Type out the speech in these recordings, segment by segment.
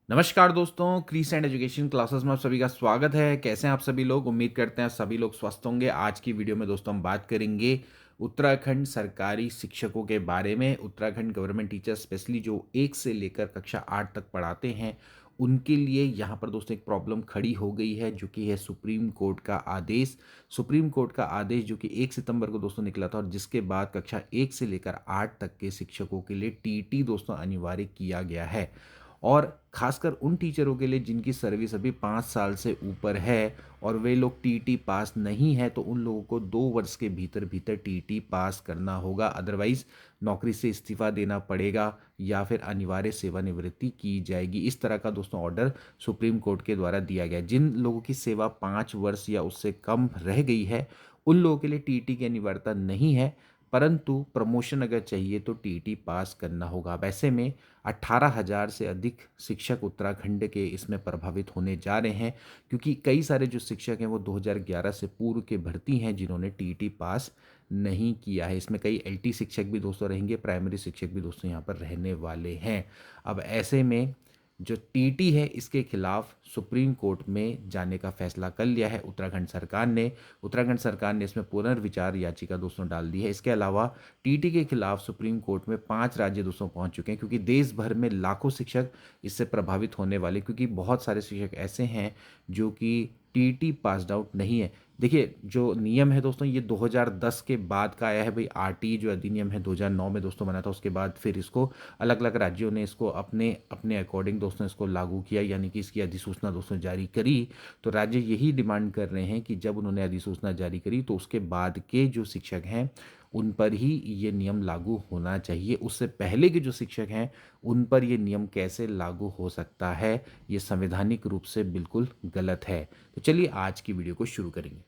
नमस्कार दोस्तों, crescent education classes में आप सभी का स्वागत है। कैसे हैं आप सभी लोग? उम्मीद करते हैं सभी लोग स्वस्थ होंगे। आज की वीडियो में दोस्तों हम बात करेंगे उत्तराखंड सरकारी शिक्षकों के बारे में। उत्तराखंड गवर्नमेंट टीचर स्पेशली जो 1 से लेकर कक्षा 8 तक पढ़ाते हैं, उनके लिए यहाँ पर दोस्तों एक प्रॉब्लम खड़ी हो गई है, जो कि है सुप्रीम कोर्ट का आदेश। सुप्रीम कोर्ट का आदेश जो कि 1 सितंबर को दोस्तों निकला था और जिसके बाद कक्षा 1 से लेकर 8 तक के शिक्षकों के लिए टीटी दोस्तों अनिवार्य किया गया है। और खासकर उन टीचरों के लिए जिनकी सर्विस अभी 5 साल से ऊपर है और वे लोग टीटी पास नहीं है, तो उन लोगों को 2 वर्ष के भीतर भीतर टीटी पास करना होगा। अदरवाइज नौकरी से इस्तीफा देना पड़ेगा या फिर अनिवार्य सेवानिवृत्ति की जाएगी। इस तरह का दोस्तों ऑर्डर सुप्रीम कोर्ट के द्वारा दिया गया है। जिन लोगों की सेवा 5 वर्ष या उससे कम रह गई है, उन लोगों के लिए टीटी की अनिवार्यता नहीं है, परंतु प्रमोशन अगर चाहिए तो टीटी पास करना होगा। वैसे में 18,000 से अधिक शिक्षक उत्तराखंड के इसमें प्रभावित होने जा रहे हैं, क्योंकि कई सारे जो शिक्षक हैं वो 2011 से पूर्व के भर्ती हैं जिन्होंने टीटी पास नहीं किया है। इसमें कई एलटी शिक्षक भी दोस्तों रहेंगे, प्राइमरी शिक्षक भी दोस्तों यहाँ पर रहने वाले हैं। अब ऐसे में जो टीटी है, इसके खिलाफ सुप्रीम कोर्ट में जाने का फैसला कर लिया है उत्तराखंड सरकार ने। उत्तराखंड सरकार ने इसमें पुनर्विचार याचिका दोस्तों डाल दी है। इसके अलावा टीटी के खिलाफ सुप्रीम कोर्ट में 5 राज्य दोस्तों पहुंच चुके हैं, क्योंकि देश भर में लाखों शिक्षक इससे प्रभावित होने वाले, क्योंकि बहुत सारे शिक्षक ऐसे हैं जो कि टीटी पास्ड आउट नहीं है। देखिए, जो नियम है दोस्तों ये 2010 के बाद का आया है भाई। आरटी जो अधिनियम है 2009 में दोस्तों बना था, उसके बाद फिर इसको अलग अलग राज्यों ने इसको अपने अपने अकॉर्डिंग दोस्तों इसको लागू किया, यानी कि इसकी अधिसूचना दोस्तों जारी करी। तो राज्य यही डिमांड कर रहे हैं कि जब उन्होंने अधिसूचना जारी करी तो उसके बाद के जो शिक्षक हैं उन पर ही ये नियम लागू होना चाहिए। उससे पहले के जो शिक्षक हैं उन पर ये नियम कैसे लागू हो सकता है? ये संवैधानिक रूप से बिल्कुल गलत है। तो चलिए आज की वीडियो को शुरू करेंगे।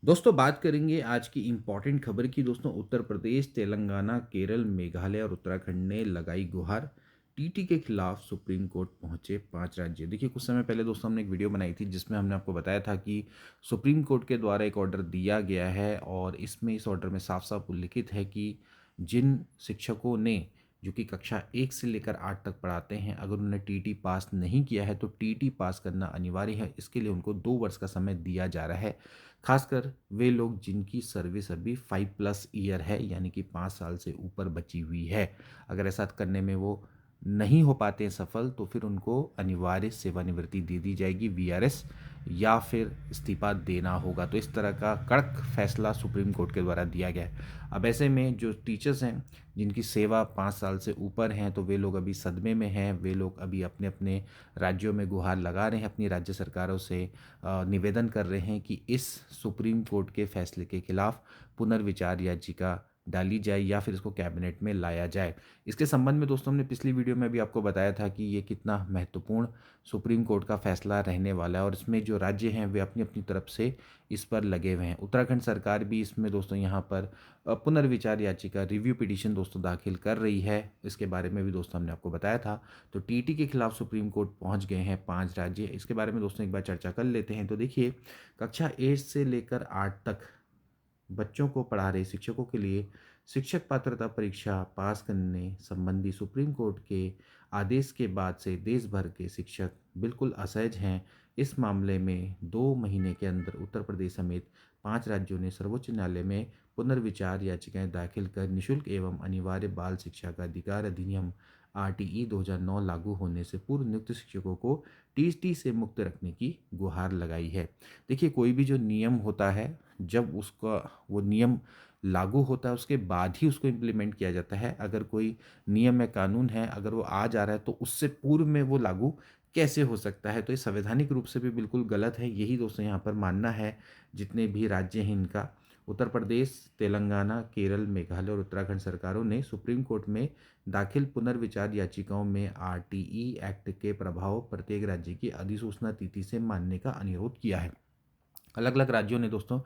दोस्तों बात करेंगे आज की इंपॉर्टेंट खबर की। दोस्तों उत्तर प्रदेश, तेलंगाना, केरल, मेघालय और उत्तराखंड ने लगाई गुहार। टीटी के खिलाफ सुप्रीम कोर्ट पहुंचे 5 राज्य। देखिए, कुछ समय पहले दोस्तों हमने एक वीडियो बनाई थी जिसमें हमने आपको बताया था कि सुप्रीम कोर्ट के द्वारा एक ऑर्डर दिया गया है और इसमें इस ऑर्डर में साफ साफ उल्लिखित है कि जिन शिक्षकों ने जो कि कक्षा 1 से लेकर 8 तक पढ़ाते हैं, अगर उन्होंने टीटी पास नहीं किया है तो टीटी पास करना अनिवार्य है। इसके लिए उनको 2 वर्ष का समय दिया जा रहा है। खासकर वे लोग जिनकी सर्विस अभी 5+ ईयर है, यानी कि 5 साल से ऊपर बची हुई है। अगर ऐसा करने में वो नहीं हो पाते हैं सफल, तो फिर उनको अनिवार्य सेवानिवृत्ति दे दी जाएगी, वीआरएस, या फिर इस्तीफा देना होगा। तो इस तरह का कड़क फैसला सुप्रीम कोर्ट के द्वारा दिया गया है। अब ऐसे में जो टीचर्स हैं जिनकी सेवा 5 साल से ऊपर हैं, तो वे लोग अभी सदमे में हैं। वे लोग अभी अपने अपने राज्यों में गुहार लगा रहे हैं, अपनी राज्य सरकारों से निवेदन कर रहे हैं कि इस सुप्रीम कोर्ट के फैसले के खिलाफ पुनर्विचार याचिका डाली जाए या फिर इसको कैबिनेट में लाया जाए। इसके संबंध में दोस्तों हमने पिछली वीडियो में भी आपको बताया था कि ये कितना महत्वपूर्ण सुप्रीम कोर्ट का फैसला रहने वाला है और इसमें जो राज्य हैं वे अपनी अपनी तरफ से इस पर लगे हुए हैं। उत्तराखंड सरकार भी इसमें दोस्तों यहाँ पर पुनर्विचार याचिका, रिव्यू पिटीशन दोस्तों दाखिल कर रही है। इसके बारे में भी दोस्तों हमने आपको बताया था। तो टीटी के खिलाफ सुप्रीम कोर्ट पहुँच गए हैं 5 राज्य। इसके बारे में दोस्तों एक बार चर्चा कर लेते हैं। तो देखिए, कक्षा 1 से लेकर 8 तक बच्चों को पढ़ा रहे शिक्षकों के लिए शिक्षक पात्रता परीक्षा पास करने संबंधी सुप्रीम कोर्ट के आदेश के बाद से देश भर के शिक्षक बिल्कुल असहज हैं। इस मामले में 2 महीने के अंदर उत्तर प्रदेश समेत 5 राज्यों ने सर्वोच्च न्यायालय में पुनर्विचार याचिकाएं दाखिल कर निशुल्क एवं अनिवार्य बाल शिक्षा का अधिकार अधिनियम आरटीई 2009 लागू होने से पूर्व नियुक्त शिक्षकों को टीटी से मुक्त रखने की गुहार लगाई है। देखिए, कोई भी जो नियम होता है, जब उसका वो नियम लागू होता है उसके बाद ही उसको इम्प्लीमेंट किया जाता है। अगर कोई नियम या कानून है, अगर वो आ जा रहा है तो उससे पूर्व में वो लागू कैसे हो सकता है? तो ये संवैधानिक रूप से भी बिल्कुल गलत है। यही दोस्तों यहाँ पर मानना है जितने भी राज्य हैं इनका। उत्तर प्रदेश, तेलंगाना, केरल, मेघालय और उत्तराखंड सरकारों ने सुप्रीम कोर्ट में दाखिल पुनर्विचार याचिकाओं में आरटीई एक्ट के प्रभाव प्रत्येक राज्य की अधिसूचना तिथि से मानने का अनुरोध किया है। अलग अलग राज्यों ने दोस्तों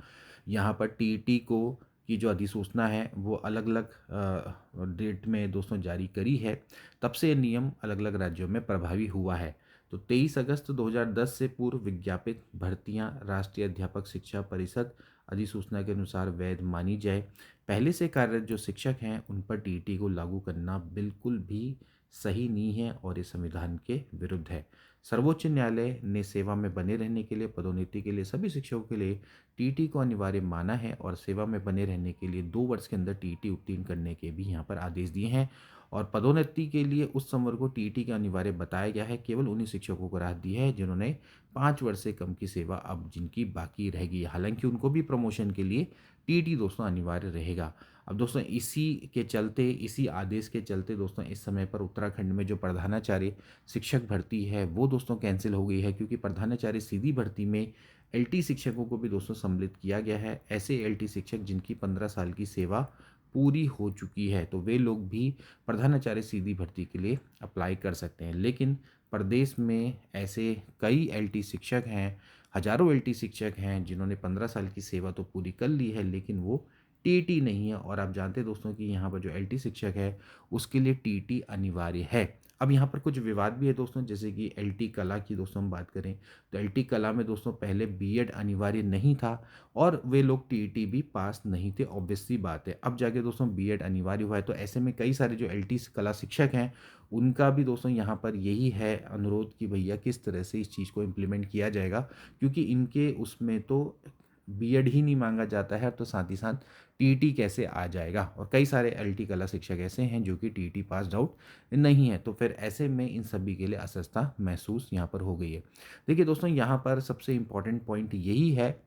यहाँ पर टीटी को की जो अधिसूचना है वो अलग अलग डेट में दोस्तों जारी करी है। तब से ये नियम अलग अलग राज्यों में प्रभावी हुआ है। तो 23 अगस्त 2010 से पूर्व विज्ञापित भर्तियां राष्ट्रीय अध्यापक शिक्षा परिषद अधिसूचना के अनुसार वैध मानी जाए। पहले से कार्यरत जो शिक्षक हैं उन पर टीटी को लागू करना बिल्कुल भी सही नहीं है और ये संविधान के विरुद्ध है। सर्वोच्च न्यायालय ने सेवा में बने रहने के लिए, पदोन्नति के लिए सभी शिक्षकों के लिए टीईटी को अनिवार्य माना है और सेवा में बने रहने के लिए 2 वर्ष के अंदर टीईटी उत्तीर्ण करने के भी यहाँ पर आदेश दिए हैं। और पदोन्नति के लिए उस संवर्ग को टीईटी का अनिवार्य बताया गया है। केवल उन्हीं शिक्षकों को राहत दी है जिन्होंने 5 वर्ष से कम की सेवा अब जिनकी बाकी रहेगी। हालाँकि उनको भी प्रमोशन के लिए टीईटी दोस्तों अनिवार्य रहेगा। अब दोस्तों इसी आदेश के चलते दोस्तों इस समय पर उत्तराखंड में जो प्रधानाचार्य शिक्षक भर्ती है वो दोस्तों कैंसिल हो गई है, क्योंकि प्रधानाचार्य सीधी भर्ती में एलटी शिक्षकों को भी दोस्तों सम्मिलित किया गया है। ऐसे एलटी शिक्षक जिनकी 15 साल की सेवा पूरी हो चुकी है, तो वे लोग भी प्रधानाचार्य सीधी भर्ती के लिए अप्लाई कर सकते हैं। लेकिन प्रदेश में ऐसे कई एलटी शिक्षक हैं, हजारों एलटी शिक्षक हैं जिन्होंने 15 साल की सेवा तो पूरी कर ली है, लेकिन वो टीईटी नहीं है। और आप जानते हैं दोस्तों कि यहाँ पर जो एलटी शिक्षक है उसके लिए टीईटी अनिवार्य है। अब यहाँ पर कुछ विवाद भी है दोस्तों, जैसे कि एलटी कला की दोस्तों हम बात करें तो एलटी कला में दोस्तों पहले बीएड अनिवार्य नहीं था और वे लोग टीईटी भी पास नहीं थे। ऑब्वियस सी बात है, अब जाके दोस्तों बीएड अनिवार्य हुआ है, तो ऐसे में कई सारे जो एलटी कला शिक्षक हैं उनका भी दोस्तों यहाँ पर यही है अनुरोध कि भैया किस तरह से इस चीज़ को इम्प्लीमेंट किया जाएगा, क्योंकि इनके उसमें तो बीएड ही नहीं मांगा जाता है, तो साथ ही साथ टीईटी कैसे आ जाएगा। और कई सारे एलटी कला शिक्षक ऐसे हैं जो कि टीईटी पास आउट नहीं है, तो फिर ऐसे में इन सभी के लिए असहजता महसूस यहाँ पर हो गई है। देखिए दोस्तों, यहाँ पर सबसे इम्पॉर्टेंट पॉइंट यही है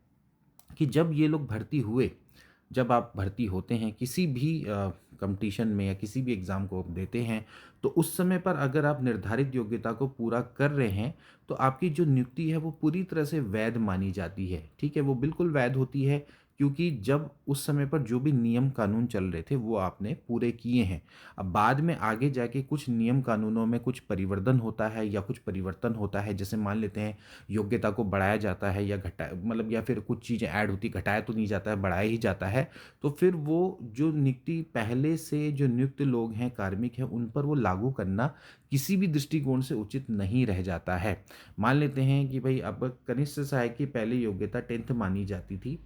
कि जब आप भर्ती होते हैं किसी भी कंपटीशन में या किसी भी एग्ज़ाम को आप देते हैं, तो उस समय पर अगर आप निर्धारित योग्यता को पूरा कर रहे हैं, तो आपकी जो नियुक्ति है वो पूरी तरह से वैध मानी जाती है। ठीक है, वो बिल्कुल वैध होती है, क्योंकि जब उस समय पर जो भी नियम कानून चल रहे थे वो आपने पूरे किए हैं। अब बाद में आगे जाके कुछ नियम कानूनों में कुछ परिवर्तन होता है या कुछ परिवर्तन होता है, जैसे मान लेते हैं योग्यता को बढ़ाया जाता है या या फिर कुछ चीज़ें ऐड होती, घटाया तो नहीं जाता है, बढ़ाया ही जाता है। तो फिर वो जो नियुक्ति पहले से जो नियुक्त लोग हैं, कार्मिक हैं, उन पर वो लागू करना किसी भी दृष्टिकोण से उचित नहीं रह जाता है। मान लेते हैं कि भाई अब कनिष्ठ सहायक की पहले योग्यता 10th मानी जाती थी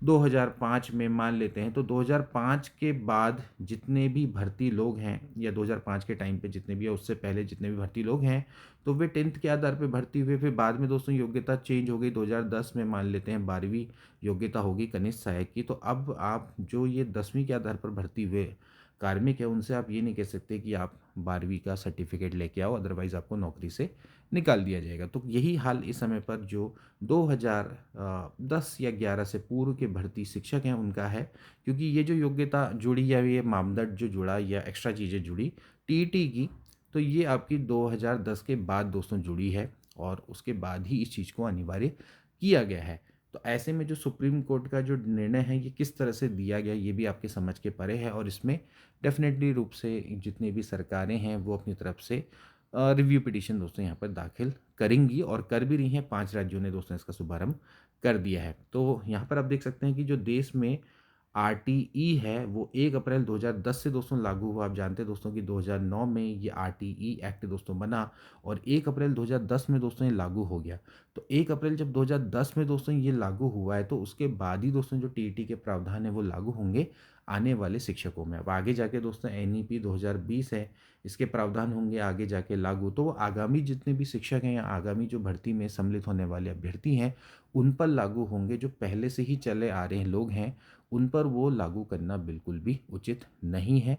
2005 में, मान लेते हैं, तो 2005 के बाद जितने भी भर्ती लोग हैं या 2005 के टाइम पे जितने भी, या उससे पहले जितने भी भर्ती लोग हैं, तो वे 10th के आधार पे भर्ती हुए। फिर बाद में दोस्तों योग्यता चेंज हो गई, 2010 में मान लेते हैं 12वीं योग्यता होगी कनिष्ठ सहायक की। तो अब आप जो ये 10वीं के आधार पर भर्ती हुए कार्मिक है, उनसे आप ये नहीं कह सकते कि आप 12वीं का सर्टिफिकेट लेके आओ, अदरवाइज़ आपको नौकरी से निकाल दिया जाएगा। तो यही हाल इस समय पर जो 2010 या 11 से पूर्व के भर्ती शिक्षक हैं उनका है, क्योंकि ये जो योग्यता जुड़ी या ये मापदंड जो जुड़ा या एक्स्ट्रा चीज़ें जुड़ी टीईटी की, तो ये आपकी 2010 के बाद दोस्तों जुड़ी है और उसके बाद ही इस चीज़ को अनिवार्य किया गया है। तो ऐसे में जो सुप्रीम कोर्ट का जो निर्णय है ये किस तरह से दिया गया, ये भी आपके समझ के परे है, और इसमें डेफिनेटली रूप से जितनी भी सरकारें हैं वो अपनी तरफ से रिव्यू पिटीशन दोस्तों यहाँ पर दाखिल करेंगी और कर भी रही हैं। 5 राज्यों ने दोस्तों इसका शुभारंभ कर दिया है। तो यहाँ पर आप देख सकते हैं कि जो देश में आरटीई है वो 1 अप्रैल 2010 से दोस्तों लागू हुआ। आप जानते हैं दोस्तों कि 2009 में ये आरटीई एक्ट दोस्तों बना और 1 अप्रैल 2010 में दोस्तों ये लागू हो गया। तो 1 अप्रैल जब 2010 में दोस्तों ये लागू हुआ है, तो उसके बाद ही दोस्तों जो टीईटी के प्रावधान है वो लागू होंगे आने वाले शिक्षकों में। अब आगे जाके दोस्तों एनईपी 2020 है, इसके प्रावधान होंगे आगे जाके लागू। तो आगामी जितने भी शिक्षक हैं या आगामी जो भर्ती में सम्मिलित होने वाले अभ्यर्थी हैं उन पर लागू होंगे। जो पहले से ही चले आ रहे लोग हैं उन पर वो लागू करना बिल्कुल भी उचित नहीं है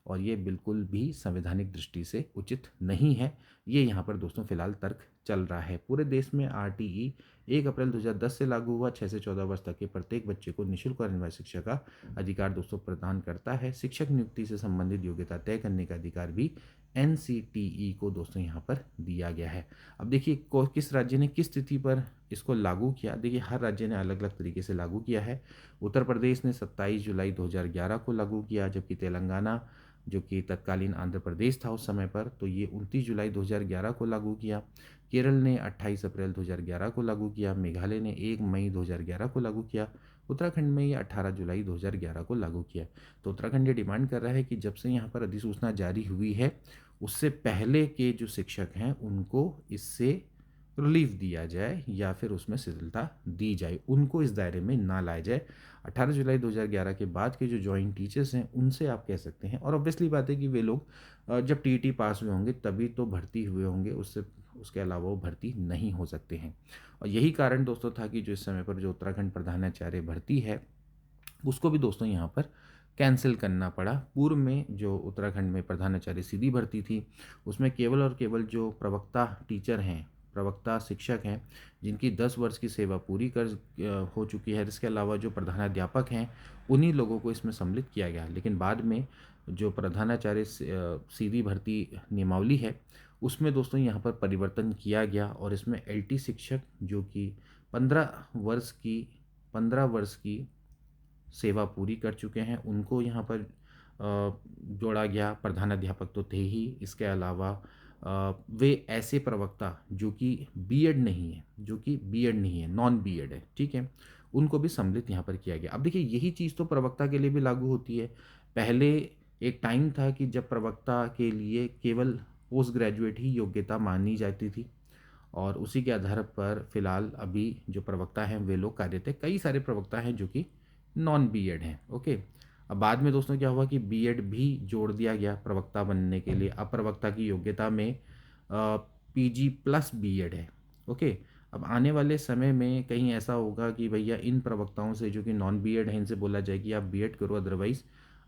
और ये बिल्कुल भी संवैधानिक दृष्टि से उचित नहीं है। ये यहाँ पर दोस्तों फिलहाल तर्क चल रहा है। पूरे देश में आरटीई 1 अप्रैल 2010 से लागू हुआ। 6 से 14 वर्ष तक के प्रत्येक बच्चे को निःशुल्क और अनिवार्य शिक्षा का अधिकार दोस्तों प्रदान करता है। शिक्षक नियुक्ति से संबंधित योग्यता तय करने का अधिकार भी एनसीटीई को दोस्तों यहाँ पर दिया गया है। अब देखिए किस राज्य ने किस स्थिति पर इसको लागू किया। देखिए हर राज्य ने अलग अलग तरीके से लागू किया है। उत्तर प्रदेश ने 27 जुलाई 2011 को लागू किया, जबकि तेलंगाना जो कि तत्कालीन आंध्र प्रदेश था उस समय पर, तो ये 29 जुलाई 2011 को लागू किया। केरल ने 28 अप्रैल 2011 को लागू किया। मेघालय ने 1 मई 2011 को लागू किया। उत्तराखंड में ये 18 जुलाई 2011 को लागू किया। तो उत्तराखंड ये डिमांड कर रहा है कि जब से यहाँ पर अधिसूचना जारी हुई है उससे पहले के जो शिक्षक हैं उनको इससे रिलीफ दिया जाए या फिर उसमें शिथिलता दी जाए, उनको इस दायरे में ना लाया जाए। 18 जुलाई 2011 के बाद के जो जॉइंट टीचर्स हैं उनसे आप कह सकते हैं, और ऑब्वियसली बात है कि वे लोग जब टीईटी पास हुए होंगे तभी तो भर्ती हुए होंगे, उससे उसके अलावा वो भर्ती नहीं हो सकते हैं। और यही कारण दोस्तों था कि जो इस समय पर जो उत्तराखंड प्रधानाचार्य भर्ती है उसको भी दोस्तों यहाँ पर कैंसिल करना पड़ा। पूर्व में जो उत्तराखंड में प्रधानाचार्य सीधी भर्ती थी उसमें केवल और केवल जो प्रवक्ता टीचर हैं, प्रवक्ता शिक्षक हैं, जिनकी 10 वर्ष की सेवा पूरी हो चुकी है, इसके अलावा जो प्रधानाध्यापक हैं उन्हीं लोगों को इसमें सम्मिलित किया गया। लेकिन बाद में जो प्रधानाचार्य सीधी भर्ती नियमावली है उसमें दोस्तों यहाँ पर परिवर्तन किया गया, और इसमें एलटी शिक्षक जो कि 15 वर्ष की सेवा पूरी कर चुके हैं उनको यहाँ पर जोड़ा गया। प्रधानाध्यापक तो थे ही, इसके अलावा वे ऐसे प्रवक्ता जो कि बीएड नहीं है, नॉन बीएड है, ठीक है, उनको भी सम्मिलित यहाँ पर किया गया। अब देखिए यही चीज़ तो प्रवक्ता के लिए भी लागू होती है। पहले एक टाइम था कि जब प्रवक्ता के लिए केवल पोस्ट ग्रेजुएट ही योग्यता मानी जाती थी, और उसी के आधार पर फिलहाल अभी जो प्रवक्ता हैं वे लोग कार्यरत हैं। कई सारे प्रवक्ता हैं जो कि नॉन बीएड हैं, ओके। अब बाद में दोस्तों क्या हुआ कि बीएड भी जोड़ दिया गया प्रवक्ता बनने के लिए। अब प्रवक्ता की योग्यता में पीजी प्लस बीएड है, ओके। अब आने वाले समय में कहीं ऐसा होगा कि भैया इन प्रवक्ताओं से जो कि नॉन बीएड हैं इनसे बोला जाए कि आप बीएड करो, अदरवाइज़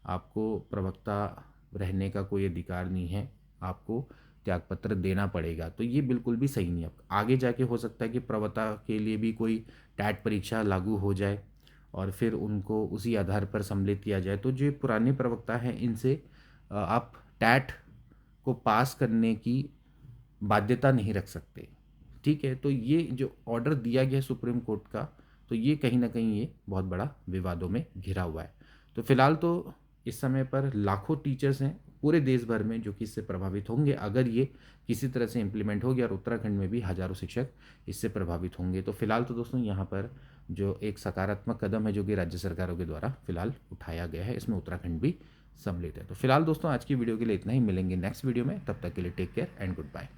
आपको प्रवक्ता रहने का कोई अधिकार नहीं है, आपको त्यागपत्र देना पड़ेगा। तो ये बिल्कुल भी सही नहीं है। आगे जाके हो सकता है कि प्रवक्ता के लिए भी कोई टैट परीक्षा लागू हो जाए और फिर उनको उसी आधार पर सम्मिलित किया जाए। तो जो पुराने प्रवक्ता हैं इनसे आप टैट को पास करने की बाध्यता नहीं रख सकते, ठीक है। तो ये जो ऑर्डर दिया गया सुप्रीम कोर्ट का, तो ये कहीं ना कहीं ये बहुत बड़ा विवादों में घिरा हुआ है। तो फिलहाल तो इस समय पर लाखों टीचर्स हैं पूरे देश भर में जो कि इससे प्रभावित होंगे अगर ये किसी तरह से इम्प्लीमेंट हो गया, और उत्तराखंड में भी हज़ारों शिक्षक इससे प्रभावित होंगे। तो फिलहाल तो दोस्तों यहाँ पर जो एक सकारात्मक कदम है जो कि राज्य सरकारों के द्वारा फिलहाल उठाया गया है, इसमें उत्तराखंड भी सम्मिलित है। तो फिलहाल दोस्तों आज की वीडियो के लिए इतना ही, मिलेंगे नेक्स्ट वीडियो में, तब तक के लिए take care and good bye.